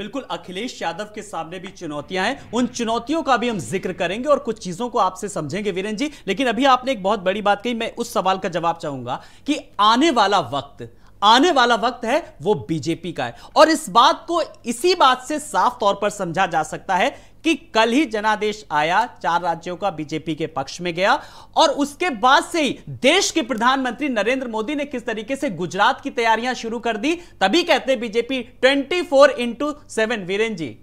बिल्कुल, अखिलेश यादव के सामने भी चुनौतियां हैं, उन चुनौतियों का भी हम जिक्र करेंगे और कुछ चीजों को आपसे समझेंगे वीरेंद्र जी। लेकिन अभी आपने एक बहुत बड़ी बात कही, मैं उस सवाल का जवाब चाहूंगा कि आने वाला वक्त है वो बीजेपी का है। और इस बात को इसी बात से साफ तौर पर समझा जा सकता है कि कल ही जनादेश आया, 4 राज्यों का बीजेपी के पक्ष में गया, और उसके बाद से ही देश के प्रधानमंत्री नरेंद्र मोदी ने किस तरीके से गुजरात की तैयारियां शुरू कर दी। तभी कहते हैं बीजेपी 24/7। वीरेंद्र जी,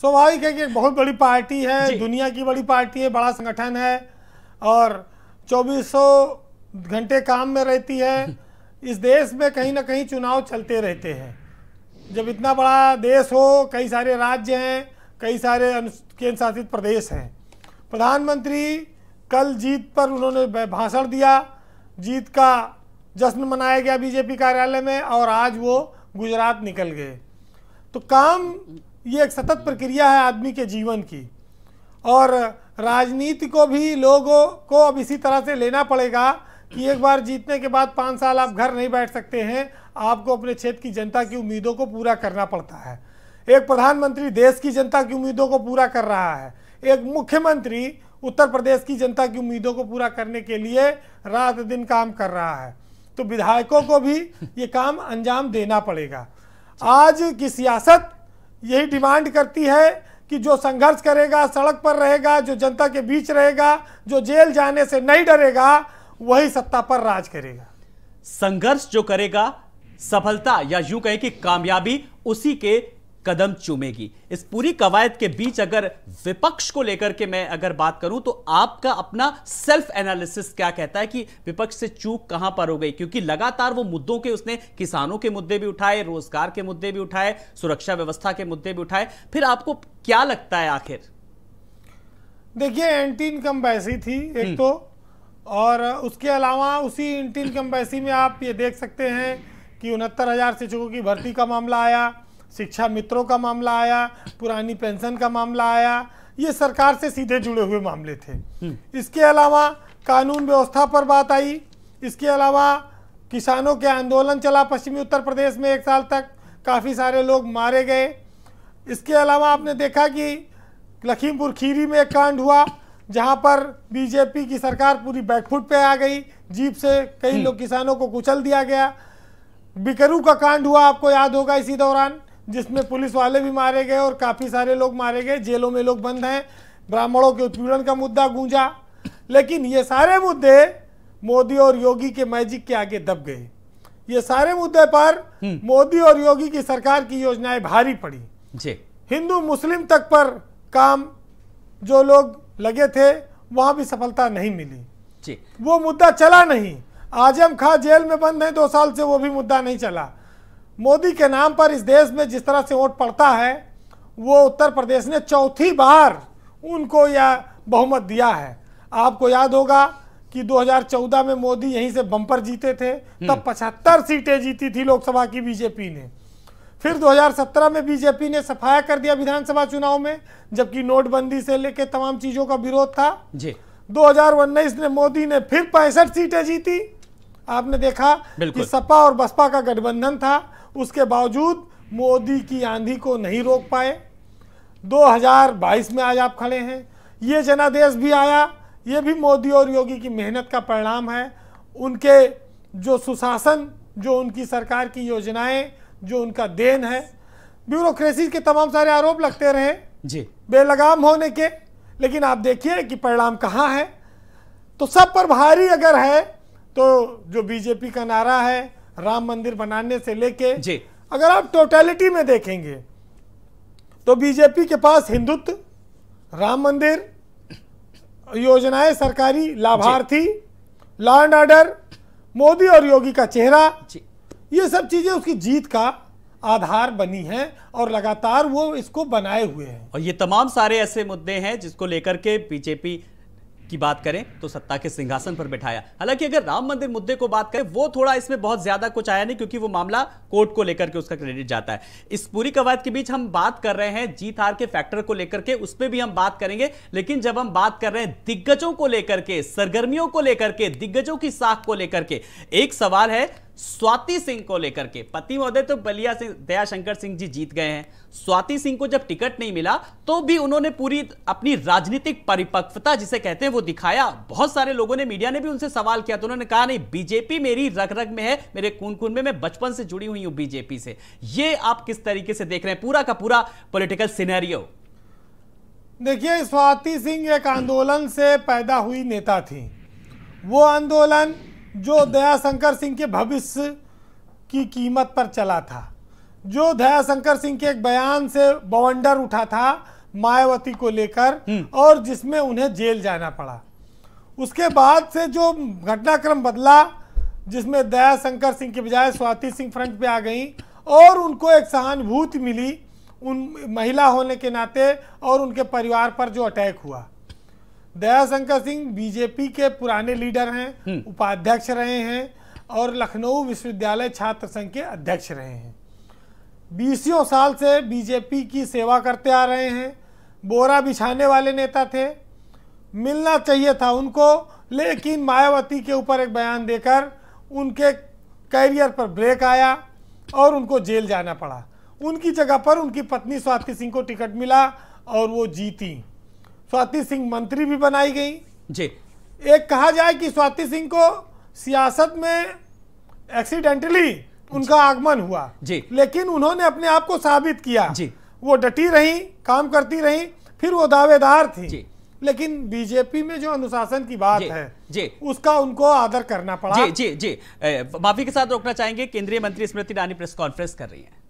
स्वाभाविक है कि एक बहुत बड़ी पार्टी है, दुनिया की बड़ी पार्टी है, बड़ा संगठन है और 2400 घंटे काम में रहती है। इस देश में कहीं ना कहीं चुनाव चलते रहते हैं। जब इतना बड़ा देश हो, कई सारे राज्य हैं, कई सारे केंद्र शासित प्रदेश हैं। प्रधानमंत्री कल जीत पर उन्होंने भाषण दिया, जीत का जश्न मनाया गया बीजेपी कार्यालय में, और आज वो गुजरात निकल गए। तो काम, ये एक सतत प्रक्रिया है आदमी के जीवन की, और राजनीति को भी लोगों को अब इसी तरह से लेना पड़ेगा कि एक बार जीतने के बाद 5 साल आप घर नहीं बैठ सकते हैं, आपको अपने क्षेत्र की जनता की उम्मीदों को पूरा करना पड़ता है। एक प्रधानमंत्री देश की जनता की उम्मीदों को पूरा कर रहा है, एक मुख्यमंत्री उत्तर प्रदेश की जनता की उम्मीदों को पूरा करने के लिए रात दिन काम कर रहा है। तो विधायकों को भी ये काम अंजाम देना पड़ेगा। आज की सियासत यही डिमांड करती है कि जो संघर्ष करेगा, सड़क पर रहेगा, जो जनता के बीच रहेगा, जो जेल जाने से नहीं डरेगा, वही सत्ता पर राज करेगा। संघर्ष जो करेगा, सफलता या यूं कहें कि कामयाबी उसी के कदम चूमेगी। इस पूरी कवायद के बीच अगर विपक्ष को लेकर के मैं अगर बात करूं, तो आपका अपना सेल्फ एनालिसिस क्या कहता है कि विपक्ष से चूक कहां पर हो गई? क्योंकि लगातार वो मुद्दों के, उसने किसानों के मुद्दे भी उठाए, रोजगार के मुद्दे भी उठाए, सुरक्षा व्यवस्था के मुद्दे भी उठाए। फिर आपको क्या लगता है आखिर? देखिए, एंटी इनकम्बेंसी थी एक तो, और उसके अलावा उसी एंटी इनकम्बेंसी में आप ये देख सकते हैं कि 69,000 शिक्षकों की भर्ती का मामला आया, शिक्षा मित्रों का मामला आया, पुरानी पेंशन का मामला आया। ये सरकार से सीधे जुड़े हुए मामले थे। इसके अलावा कानून व्यवस्था पर बात आई। इसके अलावा किसानों के आंदोलन चला पश्चिमी उत्तर प्रदेश में 1 साल तक, काफ़ी सारे लोग मारे गए। इसके अलावा आपने देखा कि लखीमपुर खीरी में एक कांड हुआ जहां पर बीजेपी की सरकार पूरी बैकफुट पे आ गई, जीप से कई लोग किसानों को कुचल दिया गया। बिकरू का कांड हुआ, आपको याद होगा, इसी दौरान, जिसमें पुलिस वाले भी मारे गए और काफ़ी सारे लोग मारे गए, जेलों में लोग बंद हैं। ब्राह्मणों के उत्पीड़न का मुद्दा गूंजा। लेकिन ये सारे मुद्दे मोदी और योगी के मैजिक के आगे दब गए। ये सारे मुद्दे पर मोदी और योगी की सरकार की योजनाएं भारी पड़ी जी। हिंदू मुस्लिम तक पर काम जो लोग लगे थे, वहां भी सफलता नहीं मिली जी। वो मुद्दा चला नहीं। आजम खां जेल में बंद है 2 साल से, वो भी मुद्दा नहीं चला। मोदी के नाम पर इस देश में जिस तरह से वोट पड़ता है, वो उत्तर प्रदेश ने 4थी बार उनको यह बहुमत दिया है। आपको याद होगा कि 2014 में मोदी यहीं से बम्पर जीते थे, तब 75 सीटें जीती थी लोकसभा की बीजेपी ने। फिर 2017 में बीजेपी ने सफाया कर दिया विधानसभा चुनाव में, जबकि नोटबंदी से लेकर तमाम चीजों का विरोध था जी। 2019 में मोदी ने फिर 65 सीटें जीती। आपने देखा कि सपा और बसपा का गठबंधन था, उसके बावजूद मोदी की आंधी को नहीं रोक पाए। 2022 में आज आप खड़े हैं, ये जनादेश भी आया, ये भी मोदी और योगी की मेहनत का परिणाम है। उनके जो सुशासन, जो उनकी सरकार की योजनाएं, जो उनका देन है। ब्यूरोक्रेसी के तमाम सारे आरोप लगते रहे जी, बेलगाम होने के, लेकिन आप देखिए कि परिणाम कहाँ है। तो सब पर भारी अगर है तो जो बीजेपी का नारा है राम मंदिर बनाने से लेके जी, अगर आप टोटलिटी में देखेंगे तो बीजेपी के पास हिंदुत्व, राम मंदिर, योजनाएं सरकारी, लाभार्थी, लॉ एंड ऑर्डर, मोदी और योगी का चेहरा, ये सब चीजें उसकी जीत का आधार बनी हैं और लगातार वो इसको बनाए हुए हैं। और ये तमाम सारे ऐसे मुद्दे हैं जिसको लेकर के बीजेपी की बात करें तो सत्ता के सिंहासन पर बिठाया। हालांकि अगर राम मंदिर मुद्दे को बात करें, वो थोड़ा इसमें बहुत ज्यादा कुछ आया नहीं, क्योंकि वो मामला कोर्ट को लेकर के उसका क्रेडिट जाता है। इस पूरी कवायद के बीच हम बात कर रहे हैं जीत हार के फैक्टर को लेकर के, उस पर भी हम बात करेंगे। लेकिन जब हम बात कर रहे हैं दिग्गजों को लेकर के, सरगर्मियों को लेकर के, दिग्गजों की साख को लेकर के, एक सवाल है स्वाति सिंह को लेकर के, पति महोदय तो बलिया सिंह दयाशंकर सिंह जी जीत गए हैं, स्वाति सिंह को जब टिकट नहीं मिला तो भी उन्होंने पूरी अपनी राजनीतिक परिपक्वता जिसे कहते हैं वो दिखाया। बहुत सारे लोगों ने, मीडिया ने भी उनसे सवाल किया तो उन्होंने कहा नहीं, बीजेपी मेरी रग रग में है, मेरे खून खून में, मैं बचपन से जुड़ी हुई हूं बीजेपी से। ये आप किस तरीके से देख रहे हैं पूरा का पूरा पॉलिटिकल सिनेरियो? देखिए, स्वाति सिंह एक आंदोलन से पैदा हुई नेता थी। वो आंदोलन जो दयाशंकर सिंह के भविष्य की कीमत पर चला था, जो दयाशंकर सिंह के एक बयान से बवंडर उठा था मायावती को लेकर और जिसमें उन्हें जेल जाना पड़ा। उसके बाद से जो घटनाक्रम बदला, जिसमें दयाशंकर सिंह के बजाय स्वाति सिंह फ्रंट पे आ गई और उनको एक सहानुभूति मिली उन महिला होने के नाते और उनके परिवार पर जो अटैक हुआ। दयाशंकर सिंह बीजेपी के पुराने लीडर हैं, उपाध्यक्ष रहे हैं और लखनऊ विश्वविद्यालय छात्र संघ के अध्यक्ष रहे हैं। 20 साल से बीजेपी की सेवा करते आ रहे हैं। बोरा बिछाने वाले नेता थे, मिलना चाहिए था उनको, लेकिन मायावती के ऊपर एक बयान देकर उनके कैरियर पर ब्रेक आया और उनको जेल जाना पड़ा। उनकी जगह पर उनकी पत्नी स्वाति सिंह को टिकट मिला और वो जीती। स्वाति सिंह मंत्री भी बनाई गई जी। एक कहा जाए कि स्वाति सिंह को सियासत में एक्सीडेंटली उनका आगमन हुआ जी, लेकिन उन्होंने अपने आप को साबित किया जी। वो डटी रही, काम करती रही, फिर वो दावेदार थी जी। लेकिन बीजेपी में जो अनुशासन की बात है जी, उसका उनको आदर करना पड़ा। जी जी जी। माफी के साथ रोकना चाहेंगे, केंद्रीय मंत्री स्मृति ईरानी प्रेस कॉन्फ्रेंस कर रही हैं।